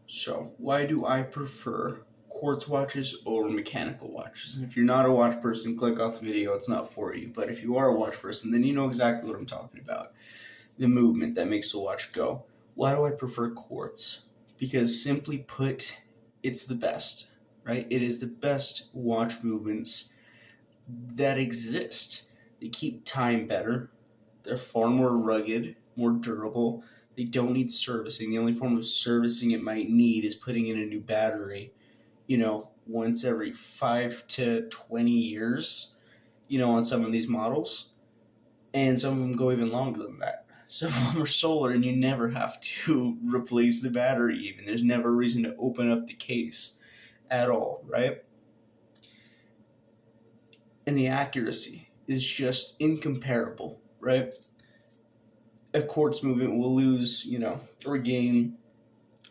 So, why do I prefer quartz watches over mechanical watches? And if you're not a watch person, click off the video, it's not for you. But if you are a watch person, then you know exactly what I'm talking about. The movement that makes the watch go. Why do I prefer quartz? Because simply put, it's the best, right? It is the best watch movements that exist. They keep time better. They're far more rugged, more durable. They don't need servicing. The only form of servicing it might need is putting in a new battery, once every 5 to 20 years, on some of these models. And some of them go even longer than that. Some of them are solar and you never have to replace the battery even. There's never a reason to open up the case at all, right? And the accuracy is just incomparable, right? A quartz movement will lose, or gain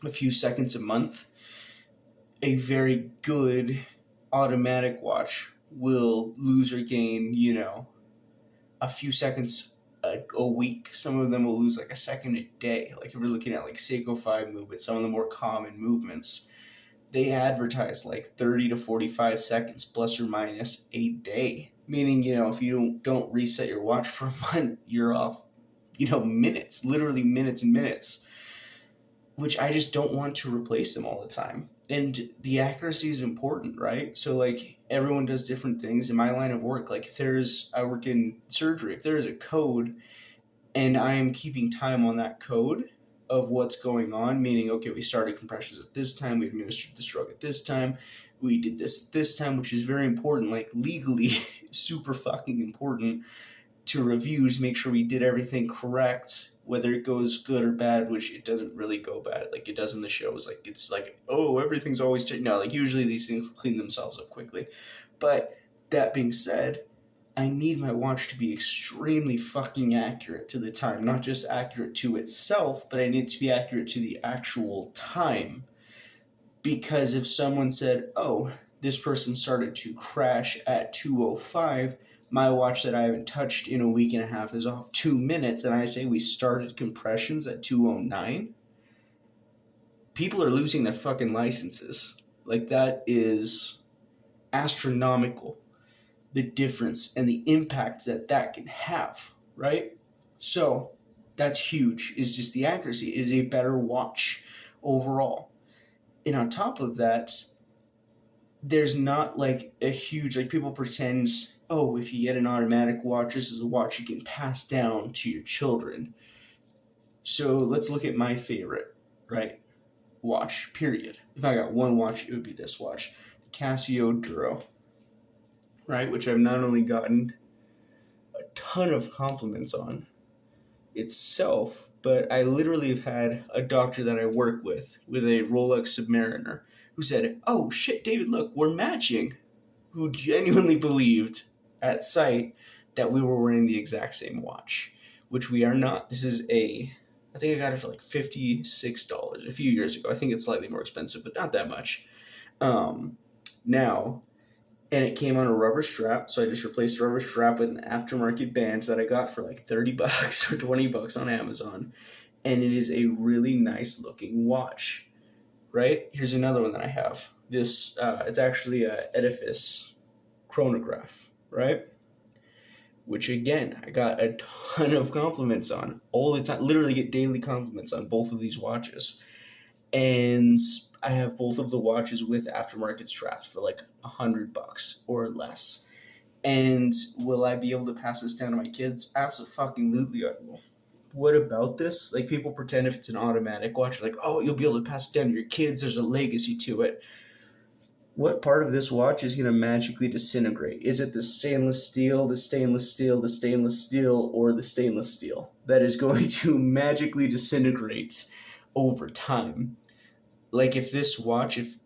a few seconds a month. A very good automatic watch will lose or gain, a few seconds a week. Some of them will lose like a second a day. Like if we're looking at like Seiko 5 movements, some of the more common movements, they advertise like 30 to 45 seconds plus or minus a day. Meaning, if you don't reset your watch for a month, you're off, minutes, literally minutes and minutes, which I just don't want to replace them all the time. And the accuracy is important, right? So like everyone does different things. In my line of work, like I work in surgery, if there is a code and I am keeping time on that code of what's going on, meaning, okay, we started compressions at this time, we administered this drug at this time, we did this at this time, which is very important, like legally super fucking important to reviews, make sure we did everything correct, whether it goes good or bad, which it doesn't really go bad like it does in the shows. Like it's like, oh, everything's always changed. No, like usually these things clean themselves up quickly. But that being said, I need my watch to be extremely fucking accurate to the time, not just accurate to itself, but I need it to be accurate to the actual time. Because if someone said, oh, this person started to crash at 2:05, my watch that I haven't touched in a week and a half is off 2 minutes, and I say we started compressions at 2:09, people are losing their fucking licenses. Like, that is astronomical, the difference and the impact that can have, right? So that's huge, is just the accuracy. It is a better watch overall. And on top of that, there's not like a huge, like people pretend, oh, if you get an automatic watch, this is a watch you can pass down to your children. So let's look at my favorite, right, watch, period. If I got one watch, it would be this watch, the Casio Duro, right, which I've not only gotten a ton of compliments on itself, but I literally have had a doctor that I work with a Rolex Submariner who said, oh shit, David, look, we're matching, who genuinely believed at sight that we were wearing the exact same watch, which we are not. This is I think I got it for like $56 a few years ago. I think it's slightly more expensive, but not that much. Now, and it came on a rubber strap, so I just replaced the rubber strap with an aftermarket band that I got for like $30 or $20 on Amazon, and it is a really nice looking watch, right? Here's another one that I have. This, it's actually a Edifice chronograph, right? Which again, I got a ton of compliments on all the time, literally get daily compliments on both of these watches. And I have both of the watches with aftermarket straps for like $100 or less. And will I be able to pass this down to my kids? Absolutely I will. What about this? Like, people pretend if it's an automatic watch, like, oh, you'll be able to pass it down to your kids, there's a legacy to it. What part of this watch is going to magically disintegrate? Is it the stainless steel, the stainless steel, the stainless steel, or the stainless steel that is going to magically disintegrate over time? Like, if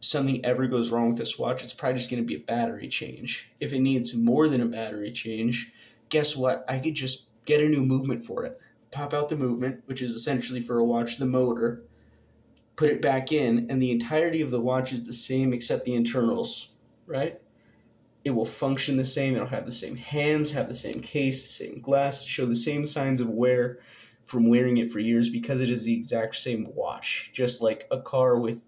something ever goes wrong with this watch, it's probably just going to be a battery change. If it needs more than a battery change, guess what? I could just get a new movement for it. Pop out the movement, which is essentially for a watch the motor, put it back in, and the entirety of the watch is the same except the internals, right? It will function the same. It'll have the same hands, have the same case, the same glass, show the same signs of wear. from wearing it for years because it is the exact same watch, just like a car with,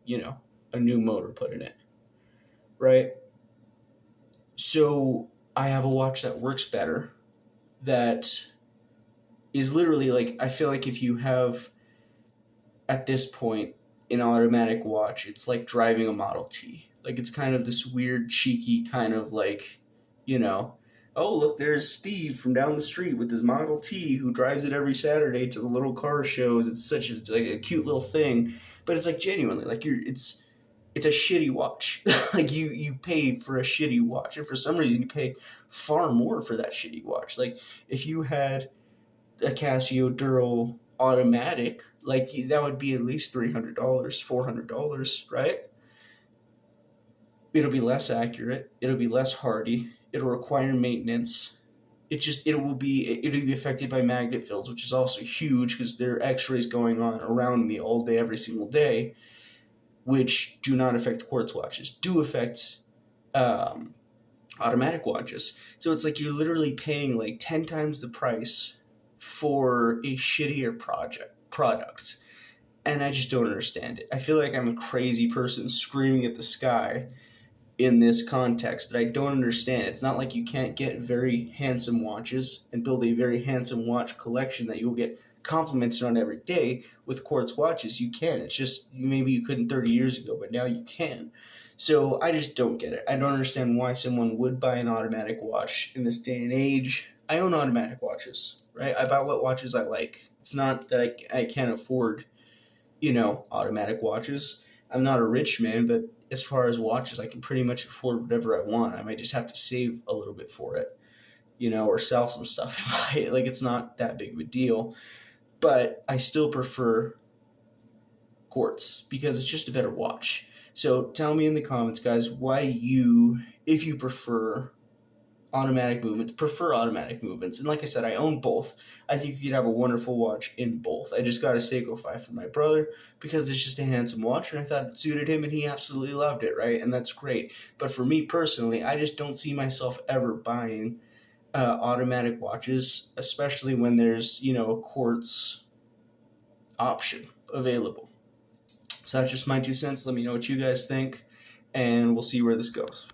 a new motor put in it, right? So I have a watch that works better, that is literally like, I feel like if you have at this point an automatic watch, it's like driving a Model T. Like it's kind of this weird, cheeky kind of like, you know, oh look, there's Steve from down the street with his Model T who drives it every Saturday to the little car shows. It's such a, it's like a cute little thing, but it's like genuinely like it's a shitty watch. Like you pay for a shitty watch, and for some reason you pay far more for that shitty watch. Like if you had a Casio Duro automatic, like that would be at least $300, $400, right? It'll be less accurate. It'll be less hardy. It'll require maintenance. It'll be affected by magnet fields, which is also huge because there are X-rays going on around me all day, every single day, which do not affect quartz watches. Do affect um, automatic watches. So it's like you're literally paying like 10 times the price for a shittier product. And I just don't understand it. I feel like I'm a crazy person screaming at the sky in this context, but I don't understand. It's not like you can't get very handsome watches and build a very handsome watch collection that you'll get complimented on every day with quartz watches. You can. It's just maybe you couldn't 30 years ago, but now you can. So I just don't get it. I don't understand why someone would buy an automatic watch in this day and age. I own automatic watches, right? I buy what watches I like. It's not that I can't afford, automatic watches. I'm not a rich man, but as far as watches, I can pretty much afford whatever I want. I might just have to save a little bit for it, or sell some stuff. Like it's not that big of a deal, but I still prefer Quartz because it's just a better watch. So tell me in the comments, guys, why if you prefer automatic movements. And like I said, I own both. I think you could have a wonderful watch in both. I just got a Seiko 5 for my brother because it's just a handsome watch, and I thought it suited him, and he absolutely loved it, right? And that's great. But for me personally, I just don't see myself ever buying automatic watches, especially when there's, a quartz option available. So that's just my 2 cents. Let me know what you guys think, and we'll see where this goes.